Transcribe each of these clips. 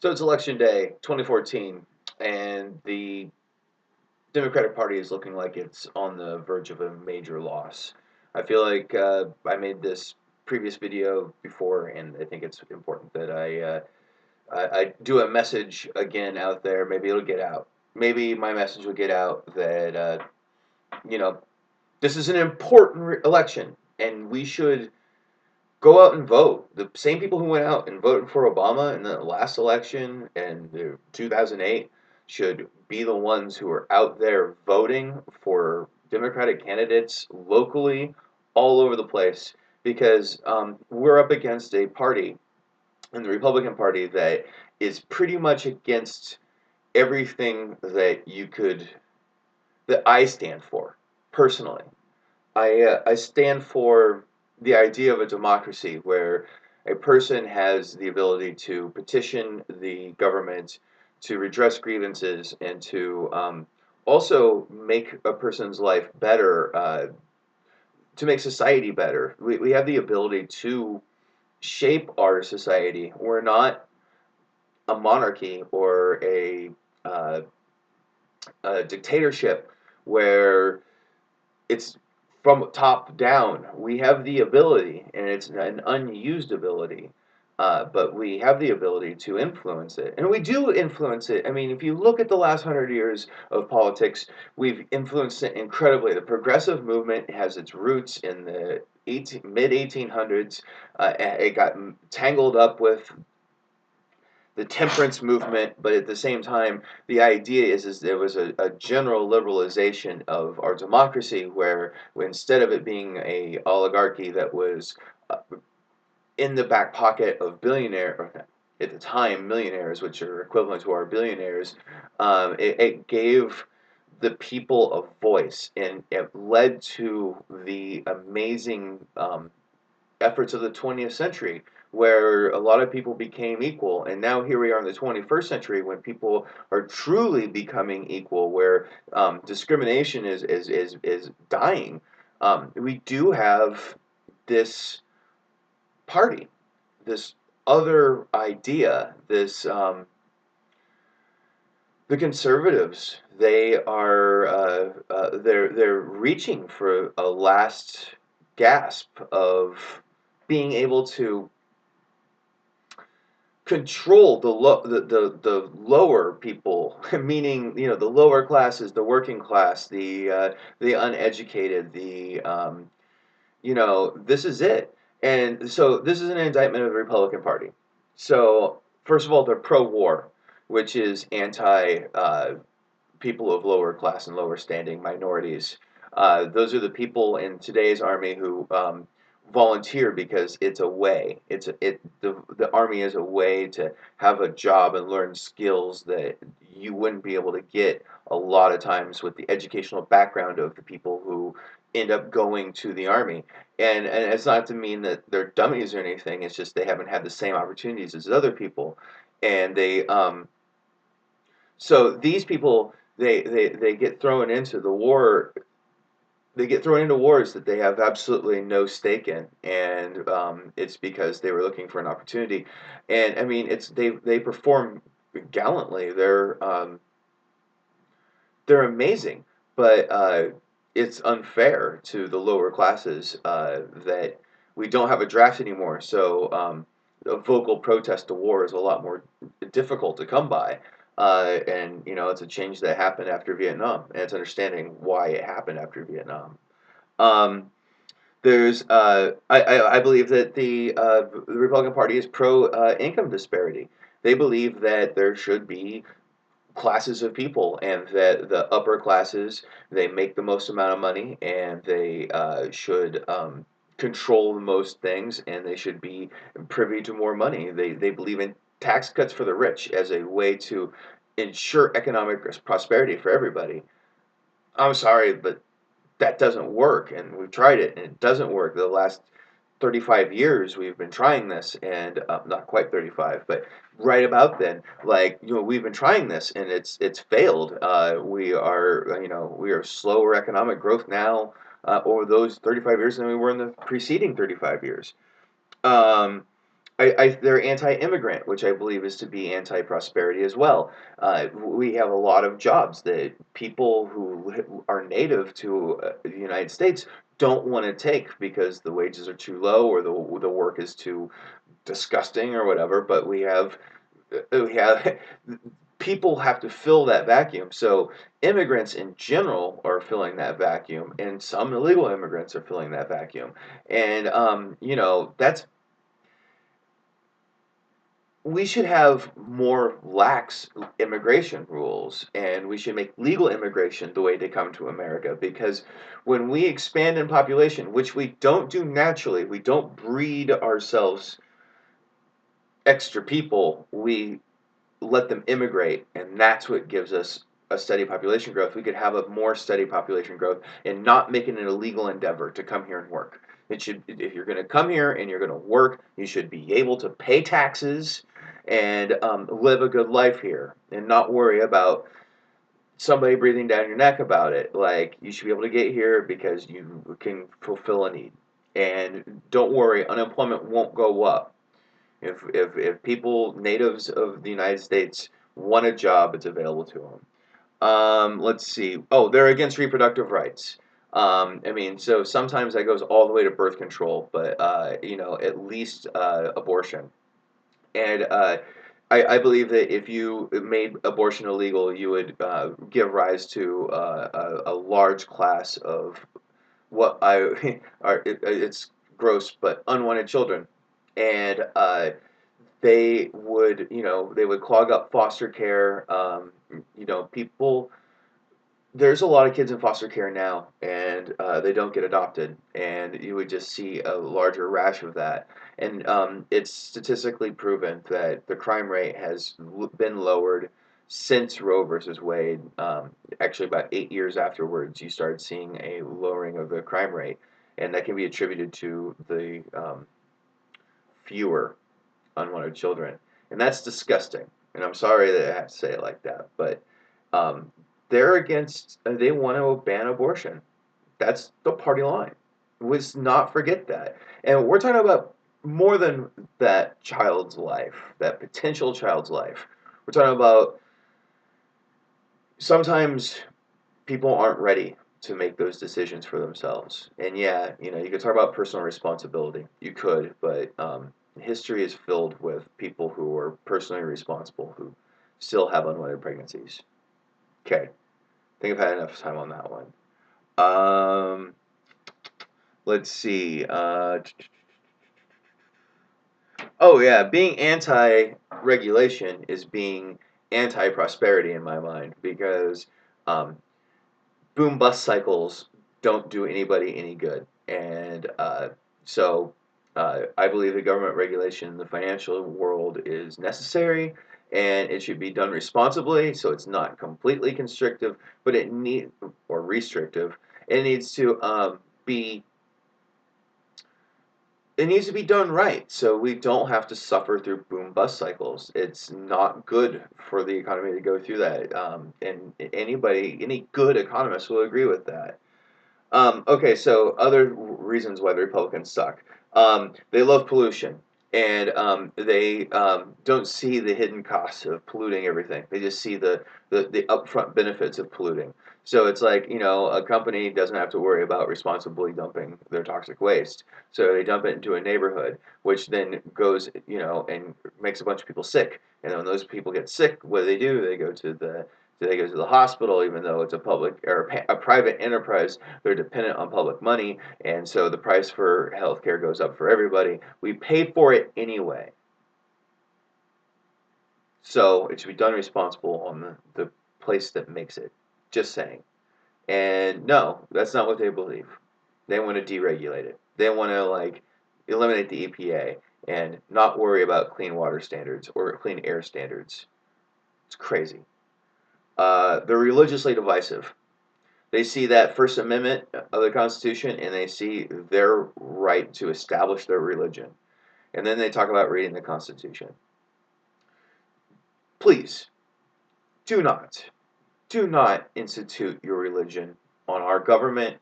So it's election day 2014, and the Democratic Party is looking like it's on the verge of a major loss. I feel like I made this previous video before, and I think it's important that I do a message again out there. Maybe it'll get out. Maybe my message will get out that you know this is an important election, and we should go out and vote. The same people who went out and voted for Obama in the last election and the 2008 should be the ones who are out there voting for Democratic candidates locally all over the place because we're up against a party in the Republican Party that is pretty much against everything that I stand for personally. I stand for the idea of a democracy where a person has the ability to petition the government to redress grievances and to also make a person's life better, to make society better. We have the ability to shape our society. We're not a monarchy or uh, a dictatorship where it's from top down. We have the ability, and it's an unused ability, but we have the ability to influence it. And we do influence it. I mean, if you look at the last 100 years of politics, we've influenced it incredibly. The progressive movement has its roots in the mid 1800s. It got tangled up with the temperance movement, but at the same time, the idea is there was a general liberalization of our democracy where instead of it being a oligarchy that was uh, in the back pocket of billionaire, or at the time millionaires, which are equivalent to our billionaires, it gave the people a voice, and it led to the amazing efforts of the 20th century where a lot of people became equal, and now here we are in the 21st century when people are truly becoming equal, where discrimination is dying. We do have this party, this other idea, this the conservatives. They're reaching for a last gasp of being able to control the lower people, meaning the lower classes, the working class, the uneducated, this is it. And so this is an indictment of the Republican Party. So first of all, they're pro-war, which is anti people of lower class and lower standing minorities. Those are the people in today's army who volunteer because it's a way. The army is a way to have a job and learn skills that you wouldn't be able to get a lot of times with the educational background of the people who end up going to the army. And it's not to mean that they're dummies or anything. It's just they haven't had the same opportunities as other people, and so these people they get thrown into the war. They get thrown into wars that they have absolutely no stake in, and it's because they were looking for an opportunity. And I mean, they perform gallantly. They're amazing, but it's unfair to the lower classes that we don't have a draft anymore. So a vocal protest to war is a lot more difficult to come by. And it's a change that happened after Vietnam, and it's understanding why it happened after Vietnam. Um, I believe that the Republican Party is pro income disparity. They believe that there should be classes of people, and that the upper classes, they make the most amount of money, and they should control the most things, and they should be privy to more money. They believe in tax cuts for the rich as a way to ensure economic prosperity for everybody. I'm sorry, but that doesn't work, and we've tried it and it doesn't work. The last 35 years we've been trying this, and not quite 35, but right about then, like, we've been trying this, and it's failed. We are slower economic growth now over those 35 years than we were in the preceding 35 years. um, They're anti-immigrant, which I believe is to be anti-prosperity as well. We have a lot of jobs that people who are native to the United States don't want to take because the wages are too low or the work is too disgusting or whatever. But we have people have to fill that vacuum. So immigrants in general are filling that vacuum, and some illegal immigrants are filling that vacuum. And that's we should have more lax immigration rules, and we should make legal immigration the way to come to America, because when we expand in population, which we don't do naturally, we don't breed ourselves extra people, we let them immigrate, and that's what gives us a steady population growth. We could have a more steady population growth and not make it an illegal endeavor to come here and work. It should, if you're going to come here and you're going to work, you should be able to pay taxes and live a good life here, and not worry about somebody breathing down your neck about it. Like, you should be able to get here because you can fulfill a need, and don't worry, unemployment won't go up. If people, natives of the United States, want a job, it's available to them. Let's see. Oh, they're against reproductive rights. I mean, so sometimes that goes all the way to birth control, but at least abortion. And I believe that if you made abortion illegal, you would give rise to a large class of what I it's gross, but unwanted children. And they would clog up foster care. People, there's a lot of kids in foster care now, and they don't get adopted, and you would just see a larger rash of that. And it's statistically proven that the crime rate has been lowered since Roe versus Wade. Actually, about 8 years afterwards, you started seeing a lowering of the crime rate, and that can be attributed to the fewer unwanted children, and that's disgusting. And I'm sorry that I have to say it like that, but um, they're against. They want to ban abortion. That's the party line. Let's not forget that. And we're talking about more than that child's life, that potential child's life. We're talking about sometimes people aren't ready to make those decisions for themselves. And yeah, you could talk about personal responsibility. You could, but history is filled with people who are personally responsible who still have unwanted pregnancies. Okay, I think I've had enough time on that one. Um, let's see. Oh yeah, being anti-regulation is being anti-prosperity in my mind, because um, boom bust cycles don't do anybody any good. And I believe that government regulation in the financial world is necessary, and it should be done responsibly, so it's not completely constrictive, but or restrictive. It needs to be it needs to be done right, so we don't have to suffer through boom bust cycles. It's not good for the economy to go through that, and any good economist will agree with that. Okay, so other reasons why the Republicans suck. They love pollution, and they don't see the hidden costs of polluting everything. They just see the upfront benefits of polluting. So it's like, a company doesn't have to worry about responsibly dumping their toxic waste. So they dump it into a neighborhood, which then goes, and makes a bunch of people sick. And then when those people get sick, what do? They go to the hospital, even though it's a public or a private enterprise. They're dependent on public money, and so the price for healthcare goes up for everybody. We pay for it anyway, so it should be done responsible on the place that makes it. Just saying. And no, that's not what they believe. They want to deregulate it. They want to eliminate the EPA and not worry about clean water standards or clean air standards. It's crazy. They're religiously divisive. They see that First Amendment of the Constitution, and they see their right to establish their religion. And then they talk about reading the Constitution. Please, do not, do not institute your religion on our government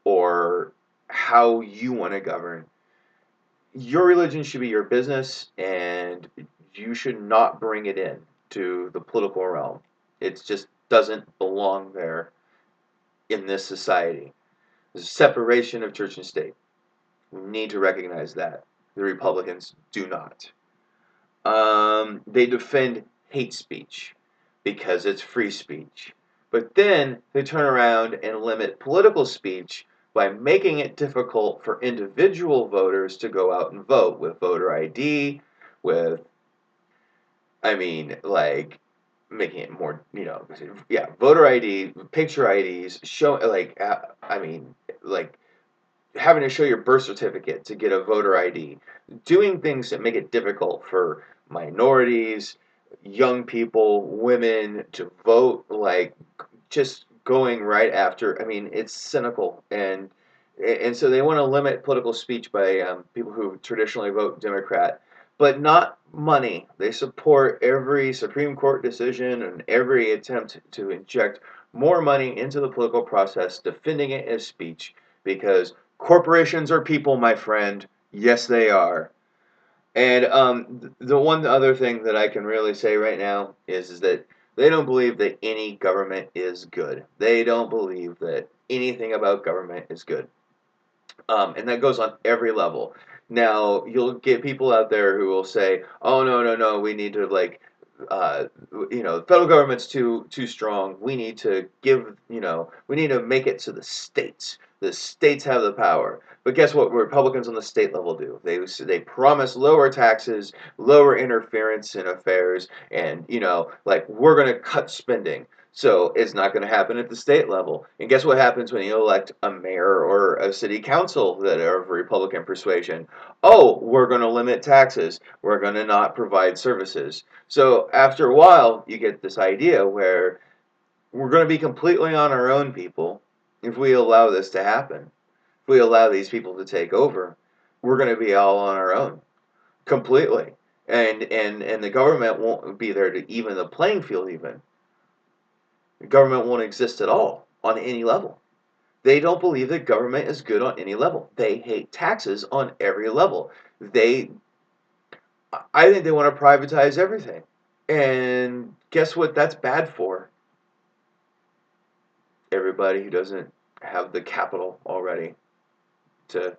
or how you want to govern. your religion should be your business, and you should not bring it in to the political realm. It just doesn't belong there in this society. There's a separation of church and state. We need to recognize that. The Republicans do not. They defend hate speech because it's free speech. But then they turn around and limit political speech by making it difficult for individual voters to go out and vote with voter ID, with, I mean, like, making it more, yeah, voter ID, picture IDs, show, like, I mean, like, having to show your birth certificate to get a voter ID, doing things that make it difficult for minorities, young people, women to vote, like just going right after. I mean, it's cynical, and so they want to limit political speech by people who traditionally vote Democrat, but not money. They support every Supreme Court decision and every attempt to inject more money into the political process, defending it as speech, because corporations are people, my friend. Yes, they are. And the one other thing that I can really say right now is that they don't believe that any government is good. They don't believe that anything about government is good. And that goes on every level. Now, you'll get people out there who will say, "Oh, no, no, no, we need to uh, the federal government's too strong. We need to we need to make it to the states. The states have the power." But guess what? Republicans on the state level do? They promise lower taxes, lower interference in affairs, and like we're going to cut spending. So it's not going to happen at the state level. And guess what happens when you elect a mayor or a city council that are of Republican persuasion? Oh, we're going to limit taxes. We're going to not provide services. So after a while, you get this idea where we're going to be completely on our own, people, if we allow this to happen. If we allow these people to take over, we're going to be all on our own, completely. And the government won't be there to even the playing field even. Government won't exist at all on any level. They don't believe that government is good on any level. They hate taxes on every level. I think they want to privatize everything. And guess what that's bad for? Everybody who doesn't have the capital already to,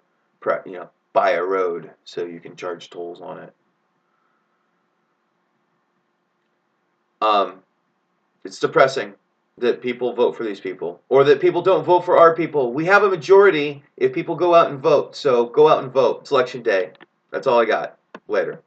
buy a road so you can charge tolls on it. Um, It's depressing that people vote for these people, or that people don't vote for our people. We have a majority if people go out and vote, so go out and vote. It's election day. That's all I got. Later.